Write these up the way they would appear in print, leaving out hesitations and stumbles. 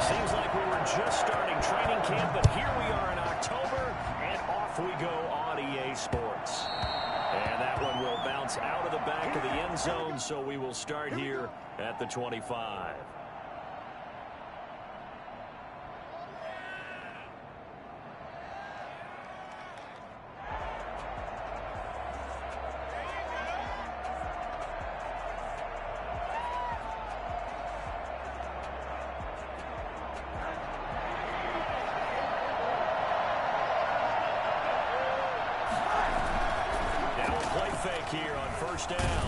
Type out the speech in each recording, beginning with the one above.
Seems like we were just starting training camp, but here we are in October, and off we go on EA Sports. And that one will bounce out of the back of the end zone, so we will start here at the 25. Fake here on first down.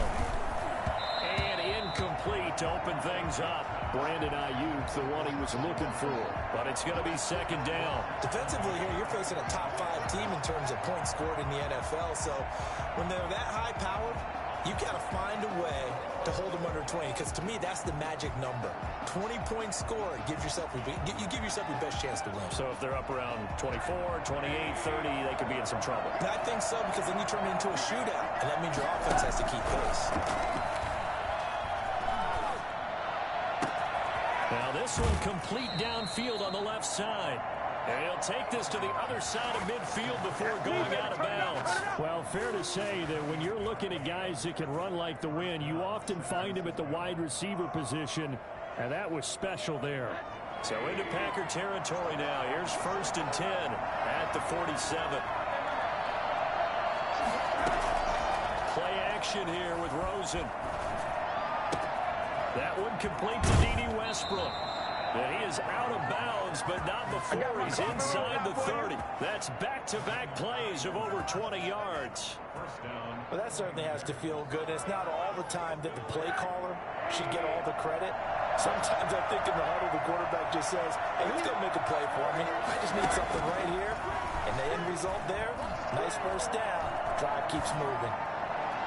And incomplete to open things up. Brandon Ayuk, the one he was looking for. But it's going to be second down. Defensively here, you're facing a top-5 team in terms of points scored in the NFL. So when they're that high-powered, you got to find a way to hold them under 20. Because to me, that's the magic number. 20 points scored gives yourself you give yourself your best chance to win. So if they're up around 24, 28, 30, they could be in some trouble. And I think so, because then you turn it into a shootout, and that means your offense has to keep pace. Now this one complete downfield on the left side. And he'll take this to the other side of midfield before going out of bounds. Well, fair to say that when you're looking at guys that can run like the wind, you often find him at the wide receiver position, and that was special there. So into Packer territory now. Here's 1st and 10 at the 47. Play action here with Rosen. That one complete to D.D. Westbrook. And he is out of bounds, but not before he's inside the 30. That's back-to-back plays of over 20 yards. Well, that certainly has to feel good. It's not all the time that the play caller should get all the credit. Sometimes I think in the huddle, the quarterback just says, hey, who's going to make a play for me? I just need something right here. And the end result there, nice first down. Drive keeps moving.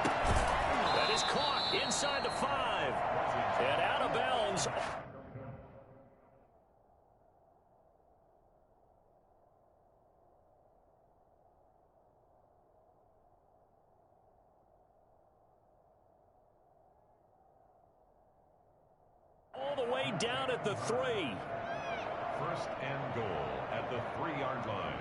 That is caught inside the 5. And out of bounds. All the way down at the 3. 1st and goal at the 3-yard line.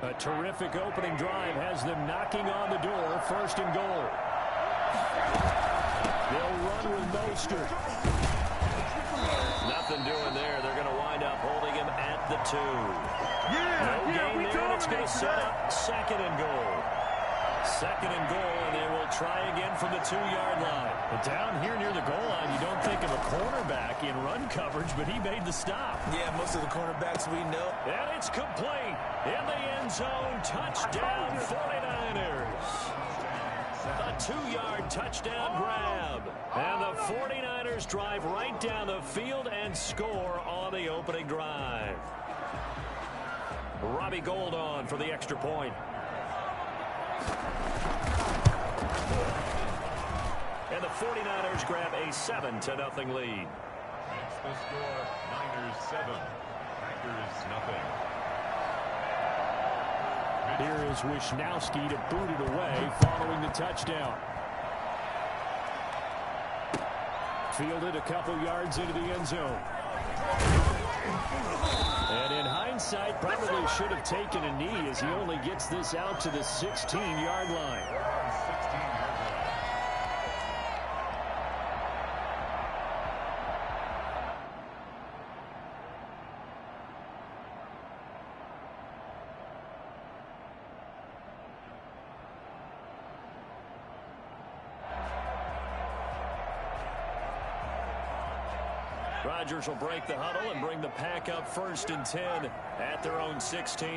A terrific opening drive has them knocking on the door. 1st and goal. They'll run with Mostert. Nothing doing there. They're going to wind up holding him at the 2. No gain there, and it's going to set up 2nd and goal. 2nd and goal, and they will try again from the 2-yard line. But down here near the goal line, you don't think of a cornerback in run coverage, but he made the stop. Yeah, most of the cornerbacks we know. And it's complete. In the end zone, touchdown 49ers. A 2-yard touchdown grab. And the 49ers drive right down the field and score on the opening drive. Robbie Gould on for the extra point. And the 49ers grab a 7-0 lead. That's the score. Niners 7, Packers nothing. Here is Wishnowski to boot it away following the touchdown. Fielded a couple yards into the end zone. And in hindsight, probably should have taken a knee as he only gets this out to the 16-yard line. Rodgers will break the huddle and bring the pack up 1st and 10 at their own 16.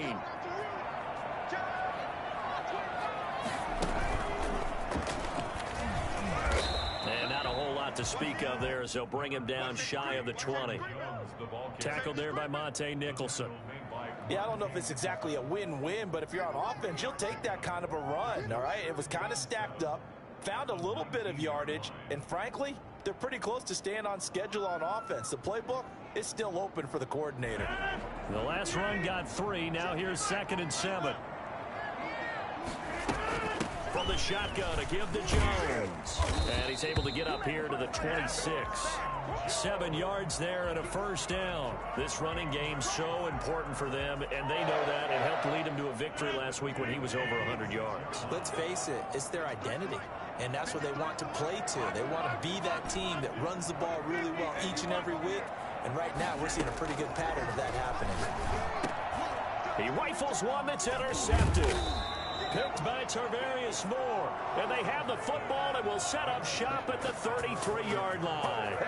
And not a whole lot to speak of there as they'll bring him down shy of the 20. Tackled there by Monte Nicholson. Yeah, I don't know if it's exactly a win-win, but if you're on offense, you'll take that kind of a run, all right? It was kind of stacked up, found a little bit of yardage, and frankly, they're pretty close to staying on schedule on offense. The playbook is still open for the coordinator. The last run got 3. Now here's 2nd and 7. From the shotgun, a give to Jones. And he's able to get up here to the 26. 7 yards there and a first down. This running game's so important for them, and they know that. It helped lead them to a victory last week when he was over 100 yards. Let's face it, it's their identity, and that's what they want to play to. They want to be that team that runs the ball really well each and every week, and right now we're seeing a pretty good pattern of that happening. He rifles one that's intercepted. Picked by Tarvarius Moore. And they have the football and will set up shop at the 33-yard line.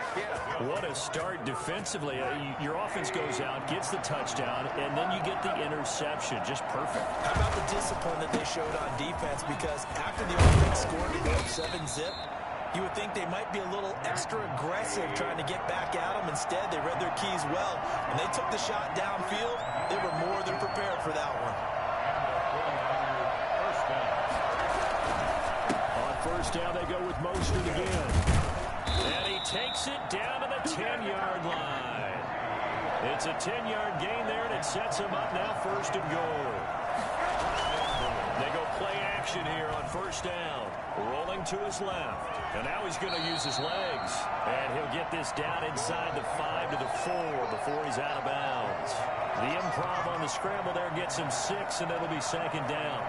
What a start defensively. Your offense goes out, gets the touchdown, and then you get the interception. Just perfect. How about the discipline that they showed on defense? Because after the offense scored to go up 7-zip, you would think they might be a little extra aggressive trying to get back at them. Instead, they read their keys well. When they took the shot downfield, they were more than prepared for that one. First down, they go with Mostert again. And he takes it down to the 10-yard line. It's a 10-yard gain there, and it sets him up now 1st and goal. They go play action here on 1st down. Rolling to his left. And now he's going to use his legs. And he'll get this down inside the 5 to the 4 before he's out of bounds. The improv on the scramble there gets him 6, and it'll be 2nd down.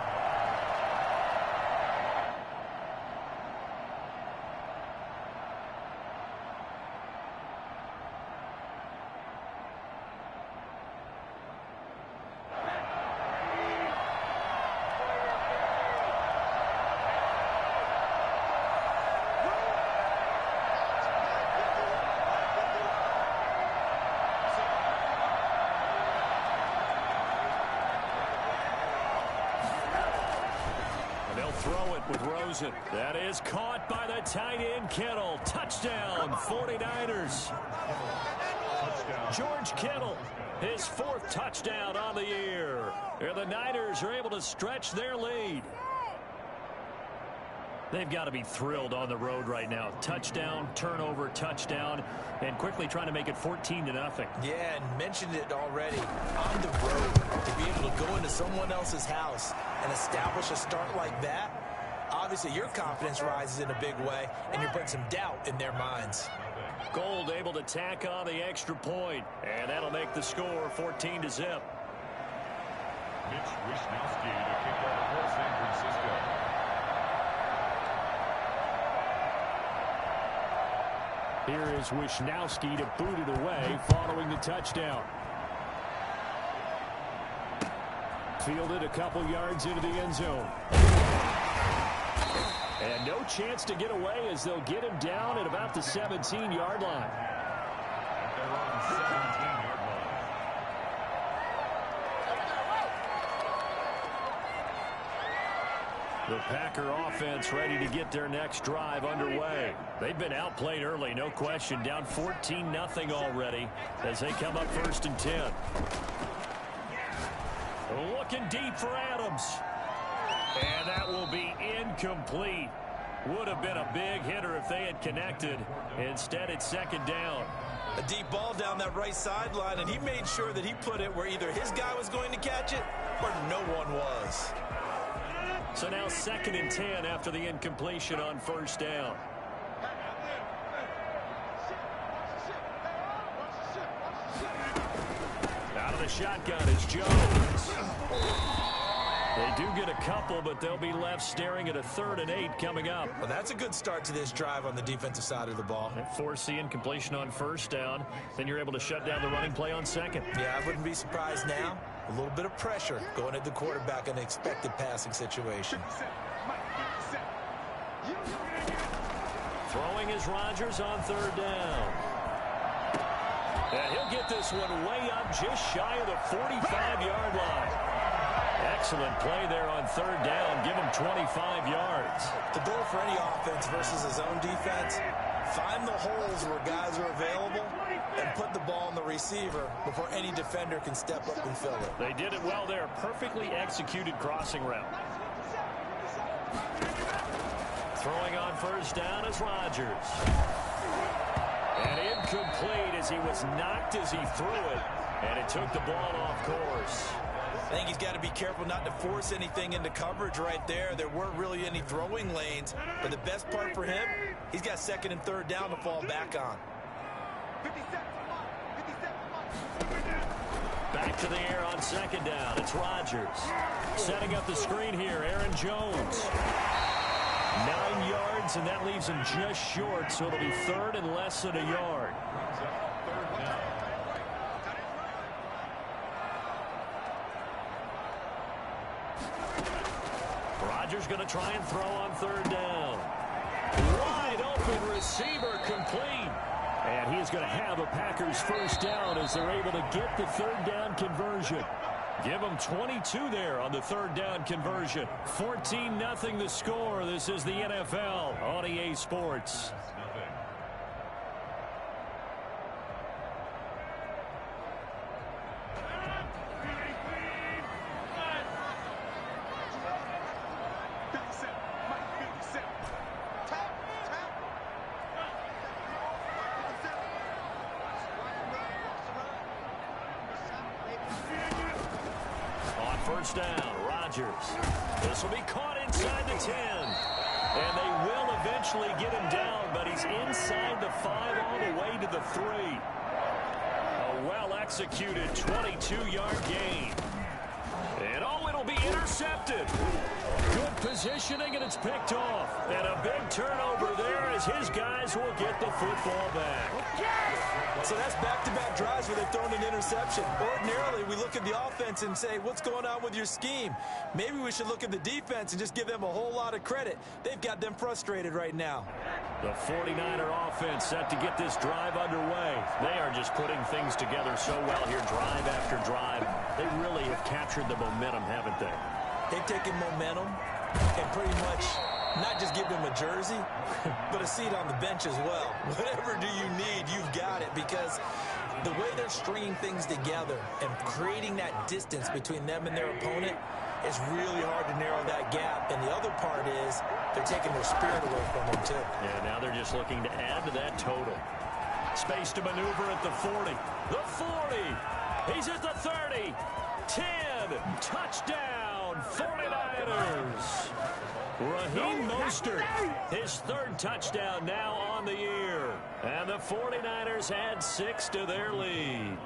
Throw it with Rosen. That is caught by the tight end Kittle. Touchdown, 49ers. George Kittle, his 4th touchdown on the year. And the Niners are able to stretch their lead. They've got to be thrilled on the road right now. Touchdown, turnover, touchdown, and quickly trying to make it 14-0. Yeah, and mentioned it already. On the road, to be able to go into someone else's house and establish a start like that, obviously your confidence rises in a big way, and you're putting some doubt in their minds. Gold able to tack on the extra point, and that'll make the score 14-0. Mitch Wishnowsky to kick off for San Francisco. Here is Wishnowsky to boot it away following the touchdown. Fielded a couple yards into the end zone. And no chance to get away as they'll get him down at about the 17-yard line. They're on 17-yard line. The Packer offense ready to get their next drive underway. They've been outplayed early, no question. Down 14-0 already as they come up 1st and 10. Looking deep for Adams. And that will be incomplete. Would have been a big hitter if they had connected. Instead, it's 2nd down. A deep ball down that right sideline, and he made sure that he put it where either his guy was going to catch it or no one was. So now 2nd and 10 after the incompletion on 1st down. Out of the shotgun is Jones. They do get a couple, but they'll be left staring at a 3rd and 8 coming up. Well, that's a good start to this drive on the defensive side of the ball. Force the incompletion on 1st down. Then you're able to shut down the running play on 2nd. Yeah, I wouldn't be surprised now. A little bit of pressure going at the quarterback in an expected passing situation. Throwing is Rodgers on 3rd down. And he'll get this one way up just shy of the 45-yard line. Excellent play there on 3rd down. Give him 25 yards. The goal for any offense versus his own defense, find the holes where guys are available and put the ball on the receiver before any defender can step up and fill it. They did it well there. Perfectly executed crossing route. Throwing on 1st down is Rodgers. And incomplete as he was knocked as he threw it. And it took the ball off course. I think he's got to be careful not to force anything into coverage right there. There weren't really any throwing lanes. But the best part for him, he's got second and third down to fall back on. Back to the air on second down. It's Rodgers. Setting up the screen here, Aaron Jones. 9 yards, and that leaves him just short, so it'll be third and less than a yard. Rodgers going to try and throw on third down. Wide open receiver complete. And he's going to have a Packers first down as they're able to get the third down conversion. Give them 22 there on the third down conversion. 14-0 the score. This is the NFL on EA Sports. First down, Rodgers. This will be caught inside the 10. And they will eventually get him down, but he's inside the 5 all the way to the 3. A well-executed 22-yard gain. And it'll be intercepted. Good positioning, and it's picked off. And a big turnover there as his guys will get the football back. So that's back-to-back drives where they've thrown an interception. Ordinarily, we look at the offense and say, what's going on with your scheme? Maybe we should look at the defense and just give them a whole lot of credit. They've got them frustrated right now. The 49er offense set to get this drive underway. They are just putting things together so well here, drive after drive. They really have captured the momentum, haven't they? They've taken momentum and pretty much not just give them a jersey, but a seat on the bench as well. Whatever do you need, you've got it, because the way they're stringing things together and creating that distance between them and their opponent is really hard to narrow that gap. And the other part is they're taking their spirit away from them, too. Yeah, now they're just looking to add to that total. Space to maneuver at the 40. The 40. He's at the 30. 10. Touchdown, 49ers. Raheem Mostert, his third touchdown now on the year. And the 49ers add 6 to their lead.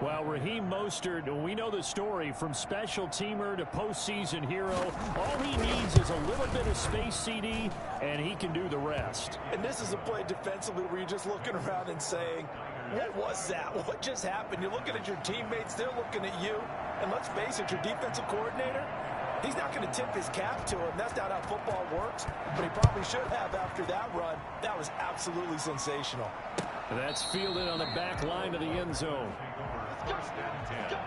Well, Raheem Mostert, we know the story, from special teamer to postseason hero. All he needs is a little bit of space, CD, and he can do the rest. And this is a play defensively where you're just looking around and saying, what was that? What just happened? You're looking at your teammates, they're looking at you. And let's face it, your defensive coordinator, he's not going to tip his cap to him. That's not how football works. But he probably should have after that run. That was absolutely sensational. That's fielded on the back line of the end zone. First and 10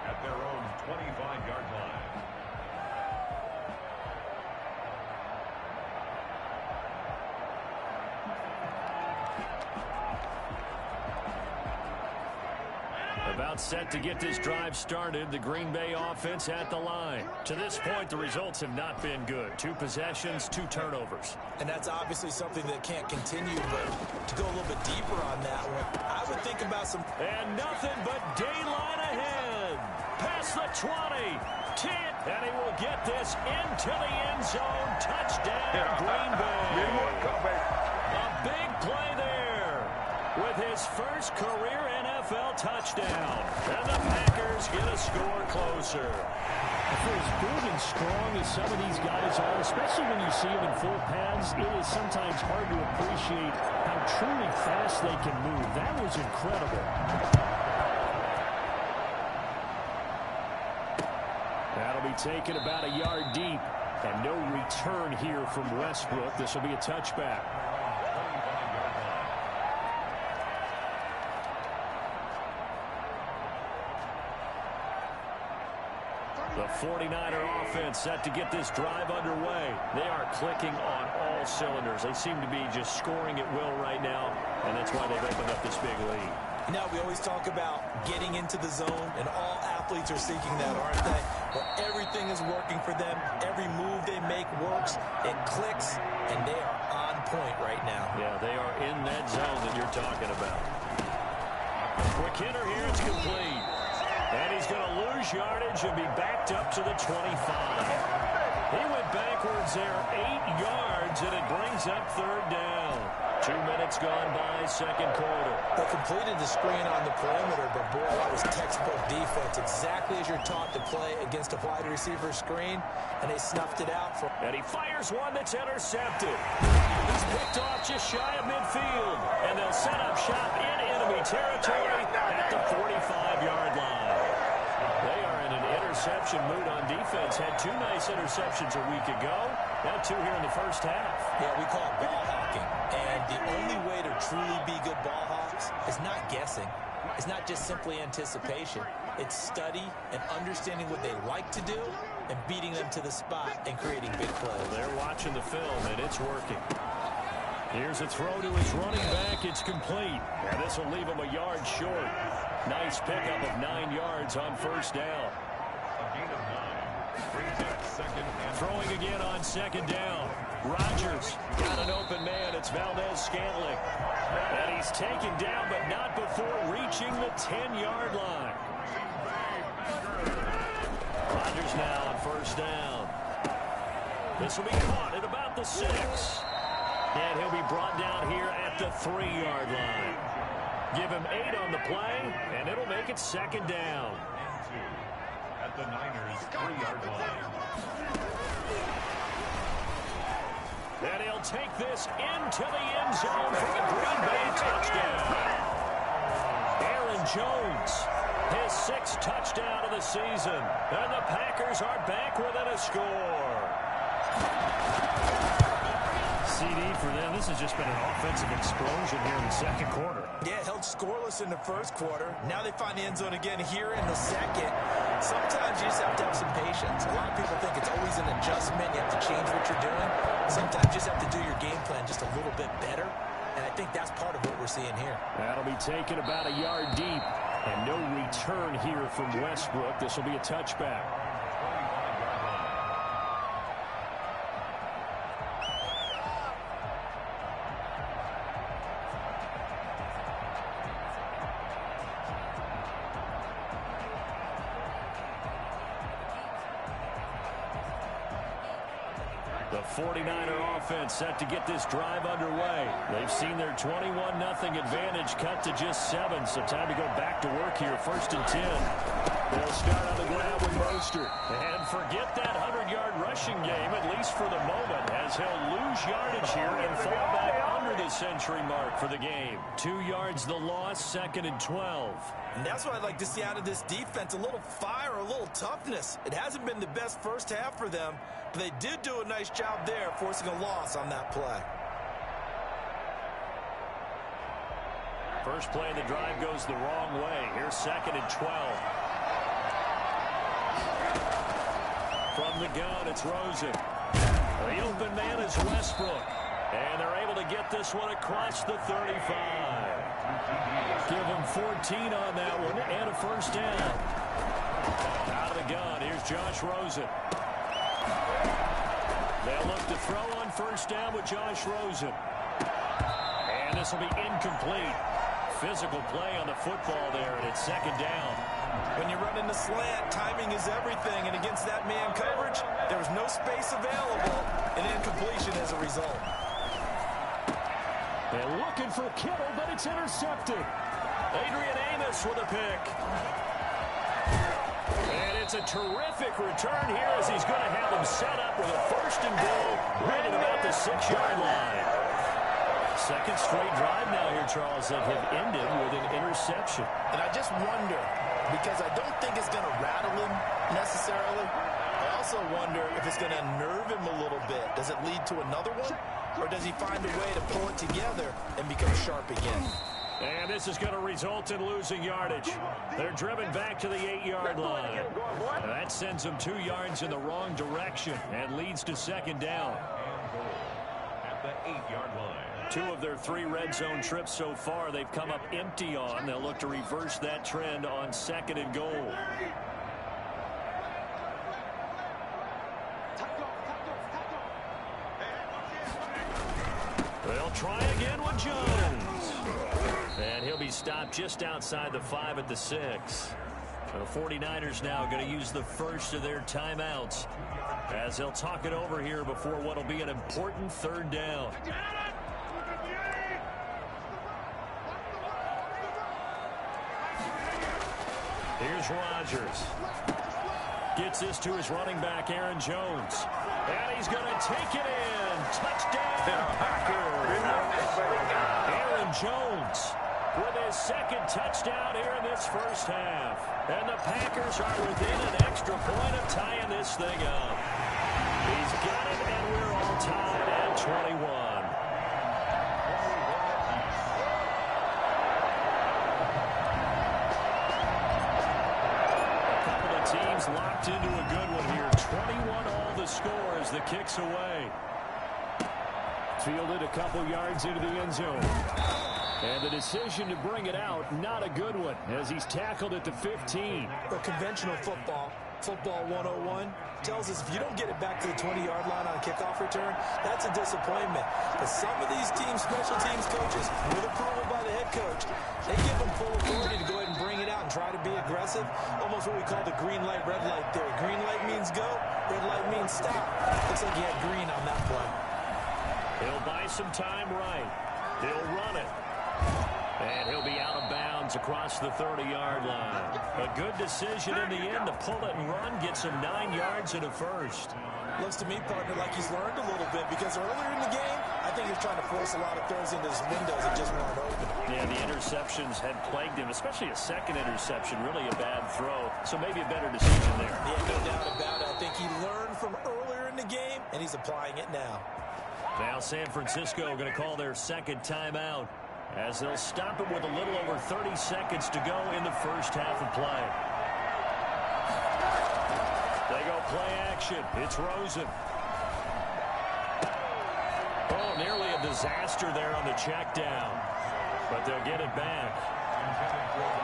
at their own 25-yard line. About set to get this drive started, the Green Bay offense at the line. To this point, the results have not been good. 2 possessions, 2 turnovers. And that's obviously something that can't continue, but to go a little bit deeper on that one, I would think about some... And nothing but daylight ahead. Past the 20. 10. And he will get this into the end zone. Touchdown, Green Bay. A big play there with his first career NFL touchdown. And the Packers get a score closer. For as big and strong as some of these guys are, especially when you see them in full pads, it is sometimes hard to appreciate how truly fast they can move. That was incredible. That'll be taken about a yard deep. And no return here from Westbrook. This will be a touchback. The 49er offense set to get this drive underway. They are clicking on all cylinders. They seem to be just scoring at will right now, and that's why they've opened up this big lead. You know, we always talk about getting into the zone, and all athletes are seeking that, aren't they? Where everything is working for them. Every move they make works. It clicks, and they are on point right now. Yeah, they are in that zone that you're talking about. Quick hitter here, it's complete. And he's going to lose yardage and be backed up to the 25. He went backwards there 8 yards, and it brings up third down. 2 minutes gone by, second quarter. They completed the screen on the perimeter, but boy, that was textbook defense. Exactly as you're taught to play against a wide receiver screen, and they snuffed it out. And he fires one that's intercepted. He's picked off just shy of midfield, and they'll set up shop in enemy territory at the 45-yard line. They are in an interception mood on defense. Had 2 nice interceptions a week ago. Now 2 here in the first half. Yeah, we call it ball hawking. And the only way to truly be good ball hawks is not guessing. It's not just simply anticipation. It's study and understanding what they like to do and beating them to the spot and creating big plays. They're watching the film, and it's working. Here's a throw to his running back. It's complete. And this will leave him a yard short. Nice pickup of 9 yards on first down. A gain of 9. Brings up second and Throwing again on second down. Rodgers got an open man. It's Valdez-Scantling. And he's taken down, but not before reaching the 10-yard line. Rodgers now on first down. This will be caught at about the 6. And he'll be brought down here at the 3-yard line. Give him 8 on the play, and it'll make it second down. at the Niners' 3-yard line. And he'll take this into the end zone for the Green Bay touchdown. Aaron Jones, his 6th touchdown of the season. And the Packers are back within a score. CD for them. This has just been an offensive explosion here in the second quarter. Yeah, held scoreless in the first quarter. Now they find the end zone again here in the second. Sometimes you just have to have some patience. A lot of people think it's always an adjustment. You have to change what you're doing. Sometimes you just have to do your game plan just a little bit better. And I think that's part of what we're seeing here. That'll be taken about a yard deep. And no return here from Westbrook. This will be a touchback. The 49er offense set to get this drive underway. They've seen their 21-0 advantage cut to just 7, so time to go back to work here. 1st and 10. They'll start on the ground with Mostert. And forget that 100-yard rushing game, at least for the moment, as he'll lose yardage here and fall back under the century mark for the game. 2 yards the loss, 2nd and 12. And that's what I'd like to see out of this defense, a little fire, a little toughness. It hasn't been the best first half for them, but they did do a nice job there, forcing a loss on that play. First play of the drive goes the wrong way. Here's 2nd and 12. From the gun, it's Rosen. The open man is Westbrook. And they're able to get this one across the 35. Give him 14 on that one and a first down. Out of the gun, here's Josh Rosen. They'll look to throw on first down with Josh Rosen. And this will be incomplete. Physical play on the football there, and it's 2nd down. When you run in the slant, timing is everything, and against that man coverage, there was no space available, and incompletion as a result. They're looking for Kittle, but it's intercepted. Adrian Amos with a pick. And it's a terrific return here as he's going to have them set up with a 1st and goal right at about the 6-yard line. 2nd straight drive now here, Charles, that have ended with an interception. And I just wonder, because I don't think it's going to rattle him necessarily. I also wonder if it's going to nerve him a little bit. Does it lead to another one? Or does he find a way to pull it together and become sharp again? And this is going to result in losing yardage. They're driven back to the 8-yard line. And that sends them 2 yards in the wrong direction and leads to 2nd down. And goal at the 8-yard line. 2 of their 3 red zone trips so far they've come up empty on. They'll look to reverse that trend on 2nd and goal. They'll try again with Jones. And he'll be stopped just outside the 5 at the 6. The 49ers now going to use the first of their timeouts as they'll talk it over here before what will be an important third down. Here's Rodgers. Gets this to his running back, Aaron Jones. And he's going to take it in. Touchdown, Packers. Aaron Jones with his second touchdown here in this first half. And the Packers are within an extra point of tying this thing up. He's got it, and we're all tied at 21. Teams locked into a good one here. 21 all the score as the kick's away. Fielded a couple yards into the end zone. And the decision to bring it out, not a good one, as he's tackled at the 15. The conventional football 101, tells us if you don't get it back to the 20-yard line on a kickoff return, that's a disappointment. But some of these teams, special teams coaches, with approval by the head coach, they give them full authority to go ahead and bring it out and try to be aggressive. Almost what we call the green light, red light theory. Green light means go, red light means stop. Looks like he had green on that play. He'll buy some time right. He'll run it. And he'll be out of bounds across the 30-yard line. A good decision in the end to pull it and run, get some 9 yards and a first. Looks to me, partner, like he's learned a little bit, because earlier in the game, I think he was trying to force a lot of throws into his windows that just weren't open. Yeah, the interceptions had plagued him, especially a second interception, really a bad throw. So maybe a better decision there. Yeah, no doubt about it. I think he learned from earlier in the game, and he's applying it now. Now San Francisco going to call their second timeout, as they'll stop it with a little over 30 seconds to go in the first half of play. They go play action. It's Rosen. Oh, nearly a disaster there on the check down. But they'll get it back.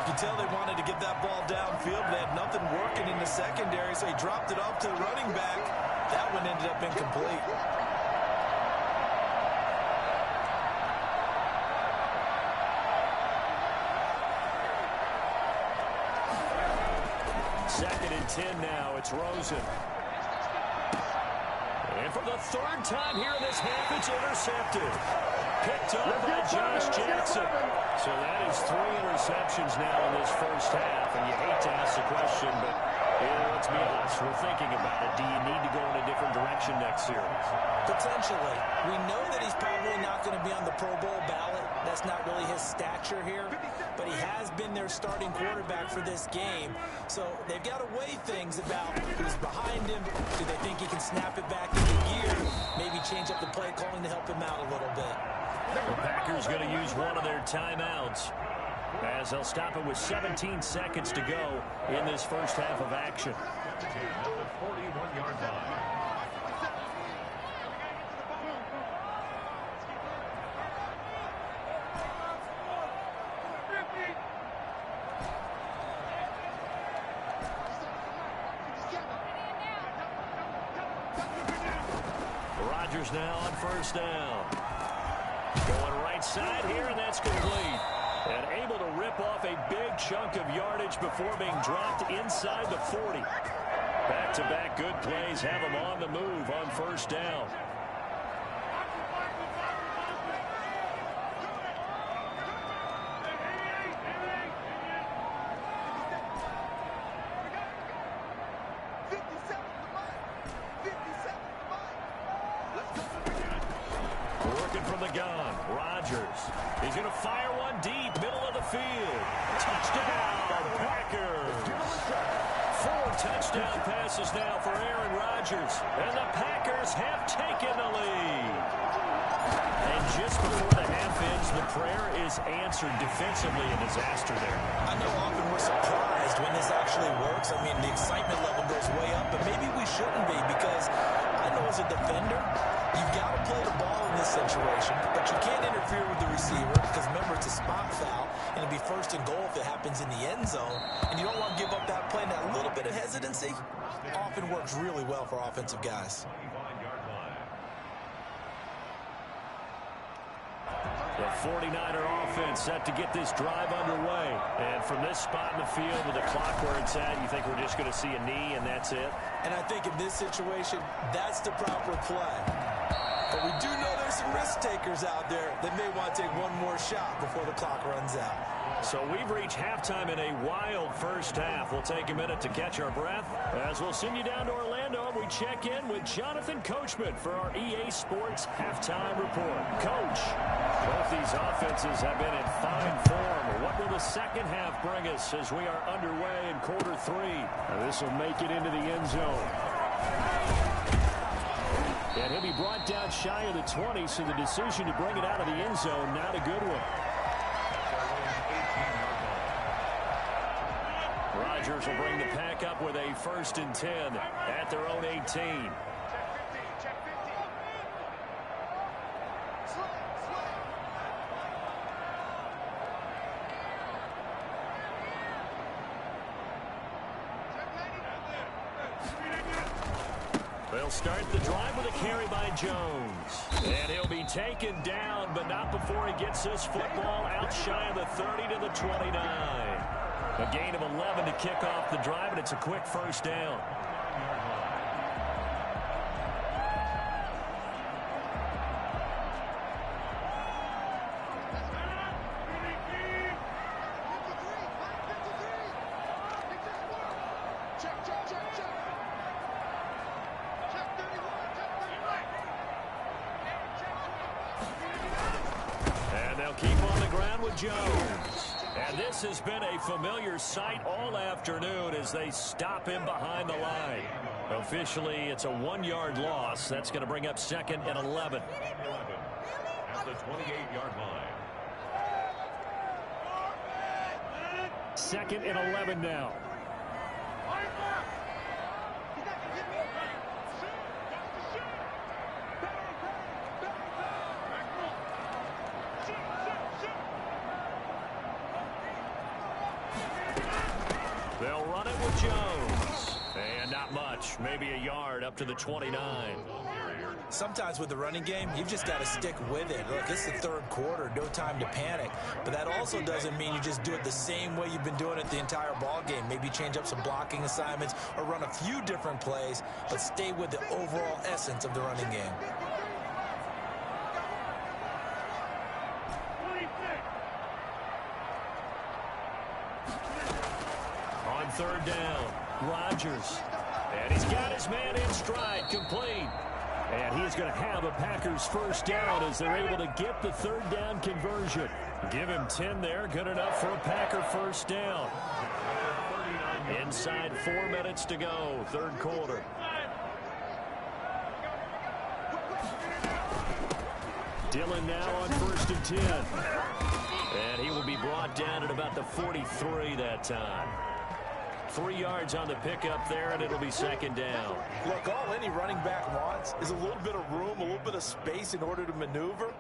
You can tell they wanted to get that ball downfield. They had nothing working in the secondary, so he dropped it off to the running back. That one ended up incomplete. Second and 10 now. It's Rosen. And for the third time here in this half, it's intercepted. Picked up by Josh Jackson. So that is 3 interceptions now in this first half. And you hate to ask the question, but let's be honest, we're thinking about it. Do you need to go in a different direction next year? Potentially. We know that he's probably not going to be on the Pro Bowl ballot. That's not really his stature here. But he has been their starting quarterback for this game. So they've got to weigh things about who's behind him. Do they think he can snap it back into gear? Maybe change up the play calling to help him out a little bit. The Packers going to use one of their timeouts, as they'll stop it with 17 seconds to go in this first half of action. 41-yard line. Rodgers now on first down. Going right side here, and that's complete. And able to rip off a big chunk of yardage before being dropped inside the 40. Back-to-back good plays have him on the move on first down. Working from the gun, Rodgers. He's going to fire one deep, middle of the field. Touchdown, Packers. 4 touchdown passes now for Aaron Rodgers. And the Packers have taken the lead. And just before the half ends, the prayer is answered defensively. A disaster there. I know often we're surprised when this actually works. I mean, the excitement level goes way up, but maybe we shouldn't be, because I know as a defender, you've got to play the ball in this situation, but you can't interfere with the receiver, because remember, it's a spot foul, and it'll be first and goal if it happens in the end zone, and you don't want to give up that play. And that little bit of hesitancy often works really well for offensive guys. 25-yard line. The 49er offense set to get this drive underway. And from this spot in the field with the clock where it's at, you think we're just going to see a knee and that's it? And I think in this situation, that's the proper play. But we do know there's some risk takers out there that may want to take one more shot before the clock runs out. So we've reached halftime in a wild first half. We'll take a minute to catch our breath as we'll send you down to Orlando. We check in with Jonathan Coachman for our EA Sports Halftime Report. Coach, both these offenses have been in fine form. What will the second half bring us as we are underway in quarter three? This will make it into the end zone. And he'll be brought down shy of the 20, so the decision to bring it out of the end zone, not a good one. Rodgers will bring the pack up with a 1st and 10 at their own 18. They'll start the drive with a carry by Jones. And he'll be taken down, but not before he gets this football out shy of the 30 to the 29. A gain of 11 to kick off the drive, and it's a quick first down. And they'll keep on the ground with Jones. And this has been a familiar sight all afternoon as they stop him behind the line. Officially, it's a 1-yard loss. That's going to bring up 2nd and 11. At the 28-yard line. 2nd and 11 now. They'll run it with Jones. And not much. Maybe a yard up to the 29. Sometimes with the running game, you've just got to stick with it. Look, it's the 3rd quarter, no time to panic. But that also doesn't mean you just do it the same way you've been doing it the entire ball game. Maybe change up some blocking assignments or run a few different plays, but stay with the overall essence of the running game. On 3rd down, Rodgers. And he's got his man in stride, complete. And he's going to have a Packers 1st down as they're able to get the 3rd down conversion. Give him 10 there, good enough for a Packer 1st down. Inside 4 minutes to go, 3rd quarter. Dillon now on 1st and 10. And he will be brought down at about the 43 that time. 3 yards on the pickup there, and it'll be 2nd down. Look, all any running back wants is a little bit of room, a little bit of space in order to maneuver.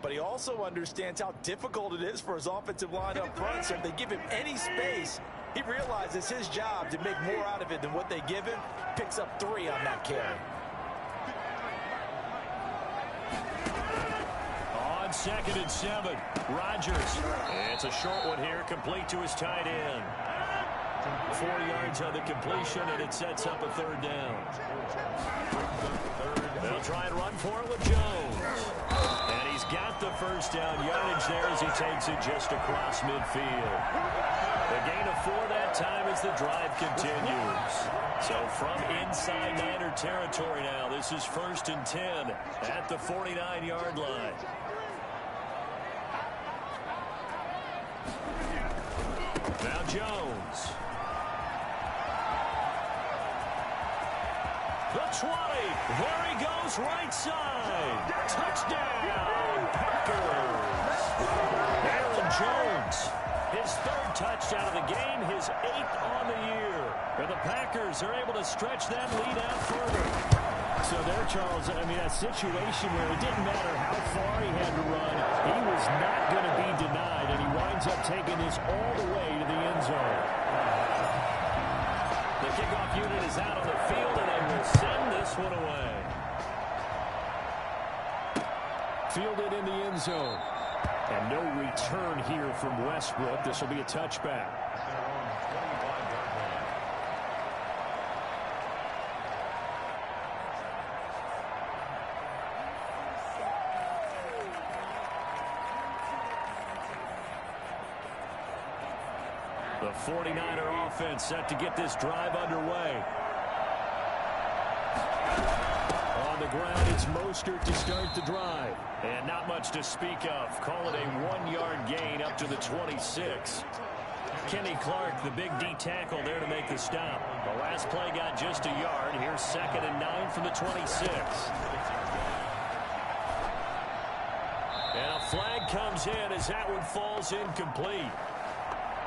But he also understands how difficult it is for his offensive line up front. So if they give him any space, he realizes his job to make more out of it than what they give him. Picks up 3 on that carry. On 2nd and 7, Rodgers. It's a short one here, complete to his tight end. 4 yards on the completion, and it sets up a 3rd down. They'll try and run for it with Jones. And he's got the 1st down yardage there as he takes it just across midfield. The gain of 4 that time as the drive continues. So from inside Niner territory now, this is 1st and 10 at the 49-yard line. Now Jones. The 20. There he goes, right side. Touchdown, Packers. Aaron Jones, his 3rd touchdown of the game, his 8th on the year. And the Packers are able to stretch that lead out further. So there, Charles, I mean, a situation where it didn't matter how far he had to run, he was not going to be denied, and he winds up taking this all the way to the end zone. The kickoff unit is out on the field, and they will send this one away. Fielded in the end zone. And no return here from Westbrook. This will be a touchback. The 49er offense set to get this drive underway. On the ground, it's Mostert to start the drive. And not much to speak of. Call it a 1-yard gain up to the 26. Kenny Clark, the big D tackle there to make the stop. The last play got just a yard. Here's 2nd and 9 from the 26. And a flag comes in as that one falls incomplete.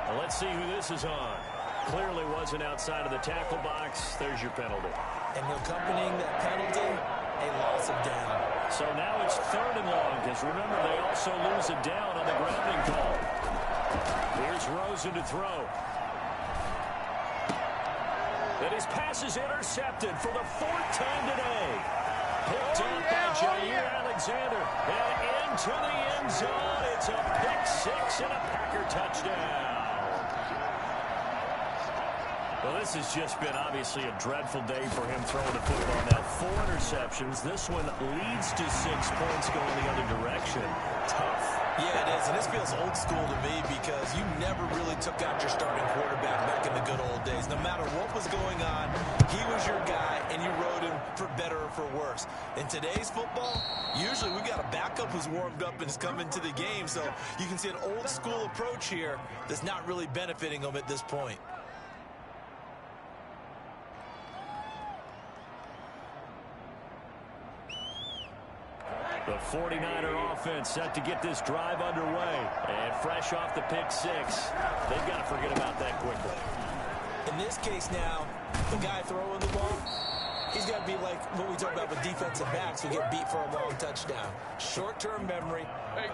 Well, let's see who this is on. Clearly wasn't outside of the tackle box. There's your penalty. And accompanying that penalty, a loss of down. So now it's 3rd and long, because remember, they also lose a down on the grounding call. Here's Rosen to throw. And his pass is intercepted for the 4th time today. Picked up by Jair Alexander. And into the end zone. It's a pick 6 and a Packer touchdown. Well, this has just been obviously a dreadful day for him throwing the football. Now, 4 interceptions. This one leads to 6 points going the other direction. Tough. Yeah, it is, and this feels old school to me because you never really took out your starting quarterback back in the good old days. No matter what was going on, he was your guy, and you rode him for better or for worse. In today's football, usually we got a backup who's warmed up and is coming to the game, so you can see an old school approach here that's not really benefiting him at this point. The 49er offense set to get this drive underway. And fresh off the pick 6, they've got to forget about that quickly. In this case now, the guy throwing the ball, he's got to be like what we talk about with defensive backs who get beat for a long touchdown. Short-term memory,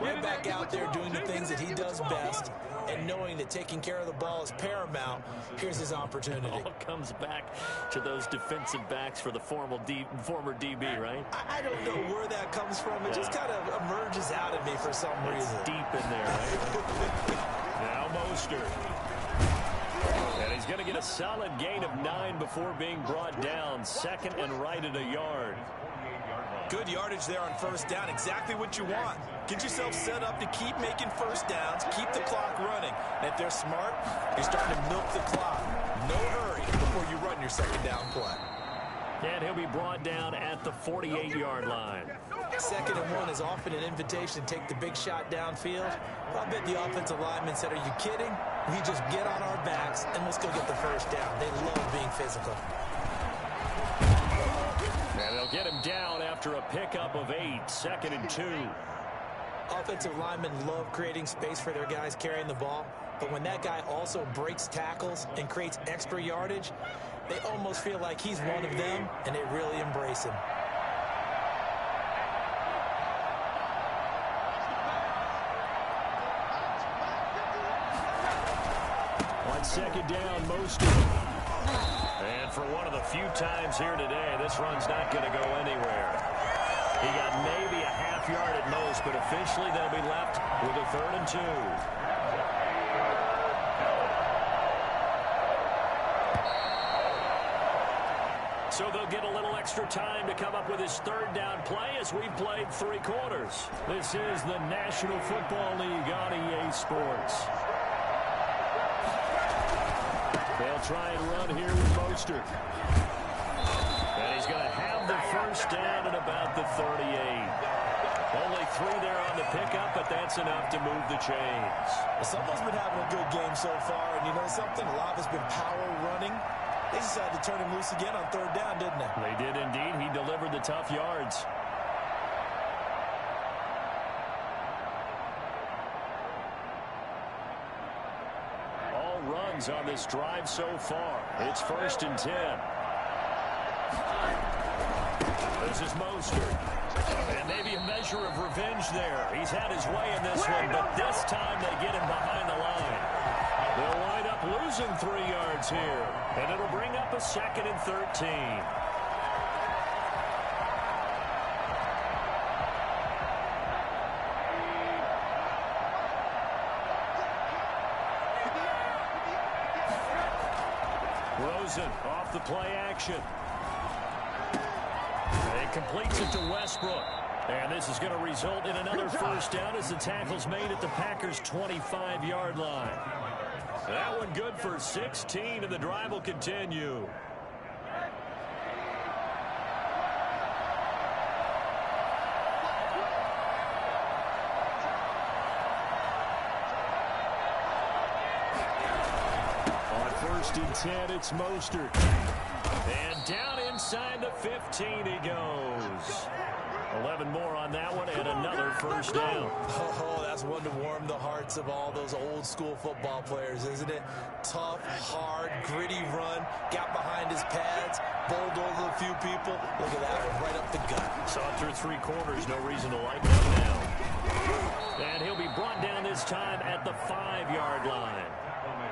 right back out there doing the things that he does best, and knowing that taking care of the ball is paramount. Here's his opportunity. It all comes back to those defensive backs for the former DB, right? I don't know where that comes from. It just kind of emerges out of me for some reason. It's deep in there, right? Now Mostert. And he's going to get a solid gain of 9 before being brought down. 2nd and right at a yard. Good yardage there on 1st down. Exactly what you want. Get yourself set up to keep making 1st downs, keep the clock running. And if they're smart, you're starting to milk the clock. No hurry before you run your 2nd down play. And he'll be brought down at the 48-yard line. 2nd and 1 is often an invitation to take the big shot downfield. I bet the offensive lineman said, are you kidding? We just get on our backs and let's go get the 1st down. They love being physical. And they'll get him down after a pickup of 8, 2nd and 2. Offensive linemen love creating space for their guys carrying the ball, but when that guy also breaks tackles and creates extra yardage, they almost feel like he's one of them, and they really embrace him. On 2nd down, Mostert. And for one of the few times here today, this run's not going to go anywhere. He got maybe a half yard at most, but officially they'll be left with a 3rd and 2. So they'll get a little extra time to come up with his 3rd down play as we've played 3 quarters. This is the National Football League on EA Sports. They'll try and run here with Mostert. And he's going to have the 1st down at about the 38. Only 3 there on the pickup, but that's enough to move the chains. Well, someone's been having a good game so far, and you know something? A lot has been power running. They decided to turn him loose again on 3rd down, didn't they? They did indeed. He delivered the tough yards. Runs on this drive so far. It's 1st and 10. This is Mostert. And maybe a measure of revenge there. He's had his way in this one, but this time they get him behind the line. They'll wind up losing 3 yards here. And it'll bring up a 2nd and 13. Rosen off the play action. And completes it to Westbrook. And this is going to result in another first down as the tackle's made at the Packers' 25-yard line. That one good for 16, and the drive will continue. On 1st and 10, it's Mostert. And down inside the 15 he goes. 11 more on that one, and another first down. Oh, that's one to warm the hearts of all those old school football players, isn't it? Tough, hard, gritty run, got behind his pads, bowled over a few people. Look at that one, right up the gut. Saw it through 3 quarters, no reason to like that now. And he'll be brought down this time at the 5-yard line.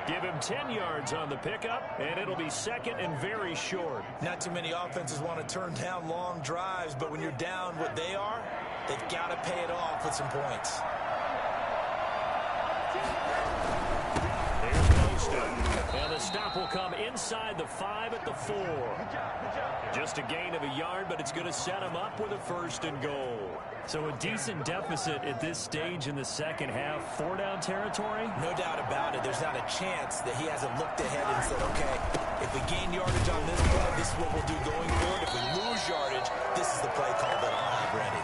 Give him 10 yards on the pickup, and it'll be second and very short. Not too many offenses want to turn down long drives, but when you're down what they are, they've got to pay it off with some points. Here's Mostert. And the stop will come inside the 5 at the 4. Just a gain of a yard, but it's going to set him up with a 1st and goal. So a decent deficit at this stage in the second half. 4-down territory? No doubt about it. There's not a chance that he hasn't looked ahead and said, okay, if we gain yardage on this play, this is what we'll do going forward. If we lose yardage, this is the play call that I'll have ready.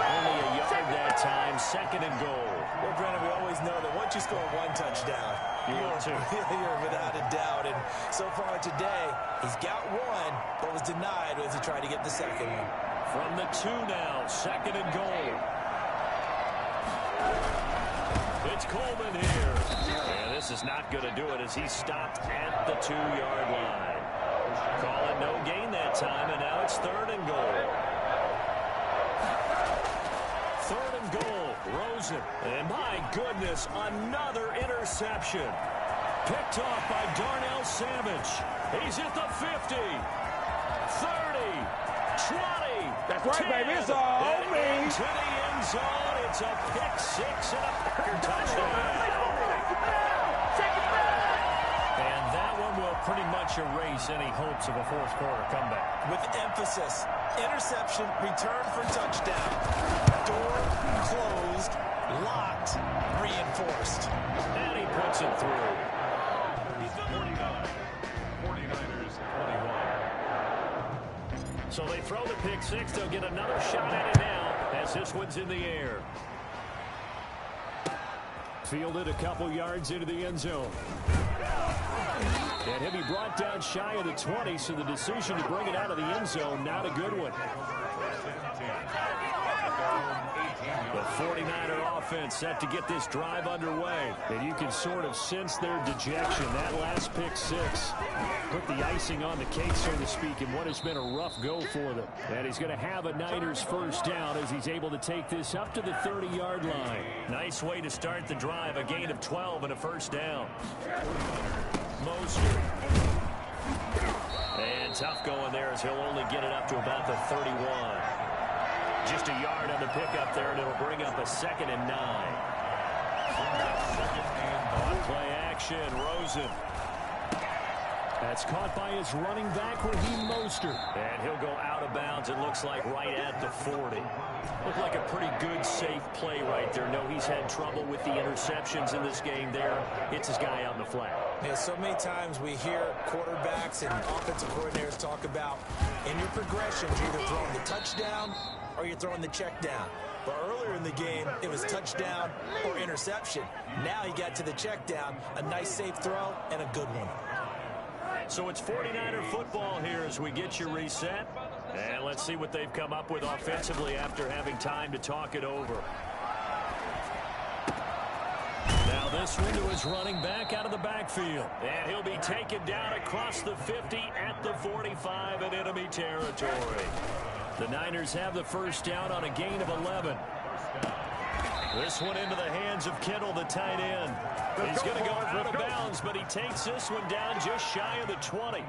Only a yard that time, 2nd and goal. Well, Brennan, we always know that once you score 1 touchdown, you're without a doubt. And so far today, he's got 1, but was denied as he tried to get the 2nd one. From the 2 now, 2nd and goal. It's Coleman here. And this is not going to do it as he stopped at the 2-yard line. Call it no gain that time, and now it's 3rd and goal. 3rd and goal, Rosen. And my goodness, another interception. Picked off by Darnell Savage. He's at the 50, 30, 20. That's right, 10, baby. It's all me. Into the end zone. It's a pick 6 and a Packer touchdown. And that one will pretty much erase any hopes of a 4th quarter comeback. With emphasis, interception, return for touchdown. Door closed, locked, reinforced. And he puts it through. 49ers 21. So they throw the pick 6. They'll get another shot at it now as this one's in the air. Fielded a couple yards into the end zone. And he'll be brought down shy of the 20, so the decision to bring it out of the end zone, not a good one. The 49er offense set to get this drive underway. And you can sort of sense their dejection. That last pick 6 put the icing on the cake, so to speak, in what has been a rough go for them. And he's going to have a Niners first down as he's able to take this up to the 30-yard line. Nice way to start the drive, a gain of 12 and a first down. Mostert. And tough going there as he'll only get it up to about the 31. Just a yard on the pickup there, and it'll bring up a 2nd and 9. On play action, Rosen. That's caught by his running back, Raheem Mostert. And he'll go out of bounds, it looks like, right at the 40. Looked like a pretty good, safe play right there. No, he's had trouble with the interceptions in this game there. Hits his guy out in the flat. Yeah, so many times we hear quarterbacks and offensive coordinators talk about in your progressions, you're either throwing the touchdown or you're throwing the check down. But earlier in the game, it was touchdown or interception. Now he got to the check down, a nice safe throw, and a good one. So it's 49er football here as we get you reset. And let's see what they've come up with offensively after having time to talk it over. Now this one to his running back out of the backfield. And he'll be taken down across the 50 at the 45 in enemy territory. The Niners have the first down on a gain of 11. This one into the hands of Kittle, the tight end. He's going to go out of bounds, but he takes this one down just shy of the 20.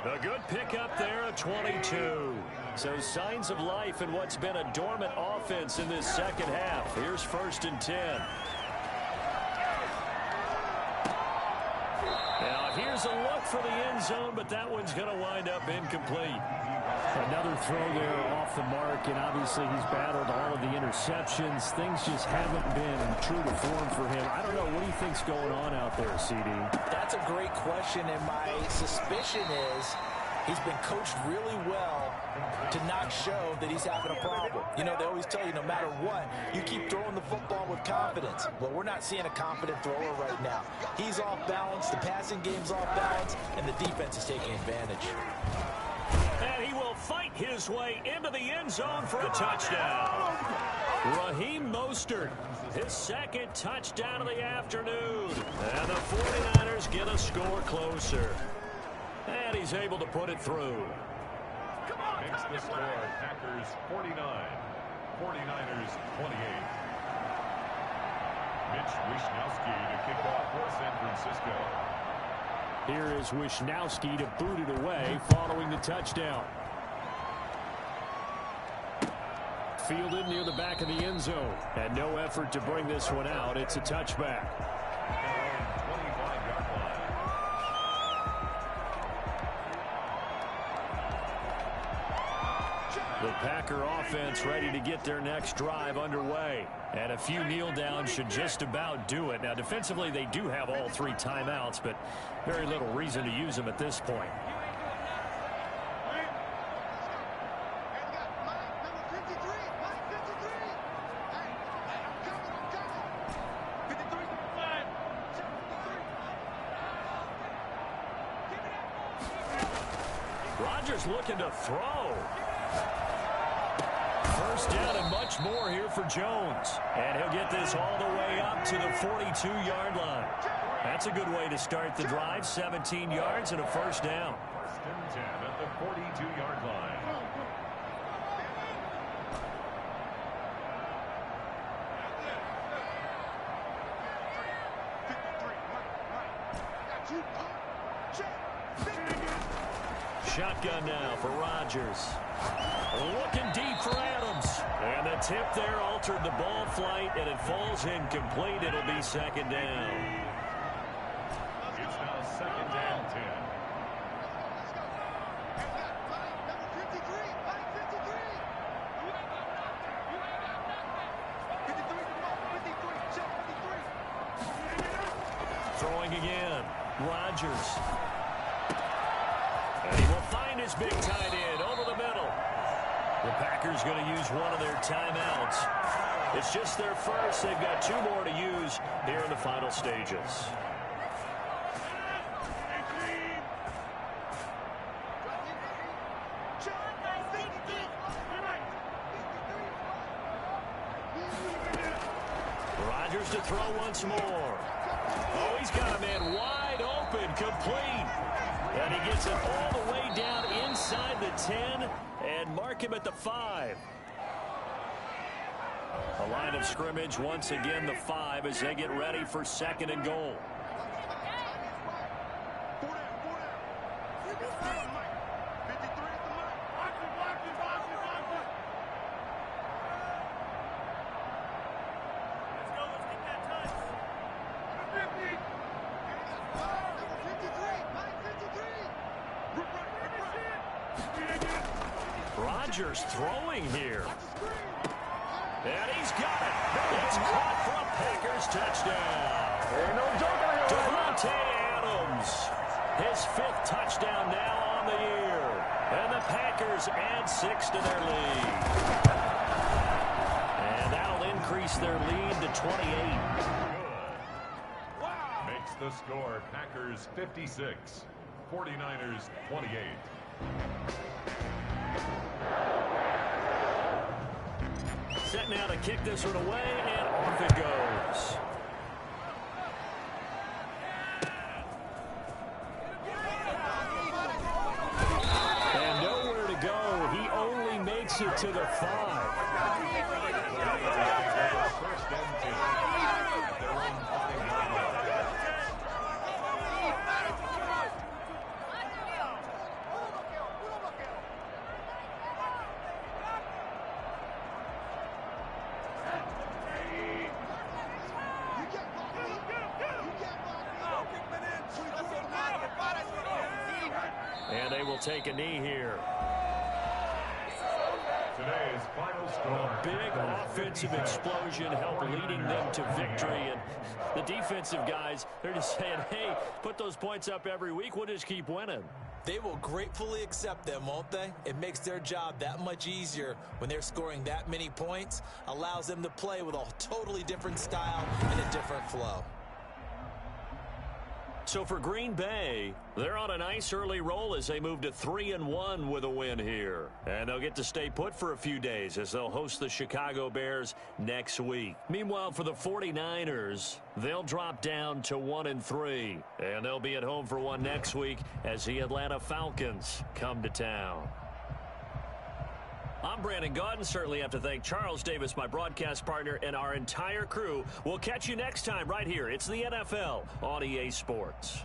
A good pickup there at 22. So signs of life in what's been a dormant offense in this second half. Here's 1st and 10. Now here's Tries a look for the end zone, but that one's going to wind up incomplete. Another throw there off the mark, and obviously he's battled all of the interceptions. Things just haven't been true to form for him. I don't know. What do you think's going on out there, CD? That's a great question, and my suspicion is he's been coached really well to not show that he's having a problem. You know, they always tell you no matter what, you keep throwing the football with confidence. Well, we're not seeing a confident thrower right now. He's off balance, the passing game's off balance, and the defense is taking advantage. And he will fight his way into the end zone for a touchdown. Raheem Mostert, his second touchdown of the afternoon. And the 49ers get a score closer. And he's able to put it through. Makes the score Packers 49, 49ers 28. Mitch Wishnowsky to kick off for San Francisco. Here is Wishnowsky to boot it away following the touchdown. Fielded near the back of the end zone. And no effort to bring this one out. It's a touchback. The Packer offense ready to get their next drive underway. And a few kneel downs should just about do it. Now, defensively, they do have all three timeouts, but very little reason to use them at this point. Rodgers looking to throw. First down and much more here for Jones. And he'll get this all the way up to the 42-yard line. That's a good way to start the drive. 17 yards and a first down. First and 10 at the 42-yard line. Shotgun now for Rodgers. Looking deep for Adams. And the tip there altered the ball flight, and it falls incomplete. It'll be second down. It's now second and 10. Throwing again. Rodgers. And he will find his big tight end over the middle. The Packers going to use one of their timeouts. It's just their first. They've got two more to use here in the final stages. Rodgers to throw once more. Oh, he's got a man wide open, complete. And he gets it all the way down inside the 10 and mark him at the 5. A line of scrimmage once again, the 5, as they get ready for second and goal. Rodgers throwing here. And he's got it. It's caught for a Packers touchdown. Davante Adams. His 5th touchdown now on the year. And the Packers add 6 to their lead. And that'll increase their lead to 28. Makes the score Packers 56, 49ers 28. Set now to kick this one away, and off it goes. And nowhere to go. He only makes it to the 5. First and 10. Their own 5-yard line. take a knee here. Today's final score. A big offensive explosion helped leading them to victory. And the defensive guys, they're just saying, hey, put those points up every week. We'll just keep winning. They will gratefully accept them, won't they? It makes their job that much easier when they're scoring that many points. Allows them to play with a totally different style and a different flow. So for Green Bay, they're on a nice early roll as they move to 3-1 with a win here. And they'll get to stay put for a few days as they'll host the Chicago Bears next week. Meanwhile, for the 49ers, they'll drop down to 1-3. And they'll be at home for one next week as the Atlanta Falcons come to town. I'm Brandon Gaudin. Certainly have to thank Charles Davis, my broadcast partner, and our entire crew. We'll catch you next time right here. It's the NFL on EA Sports.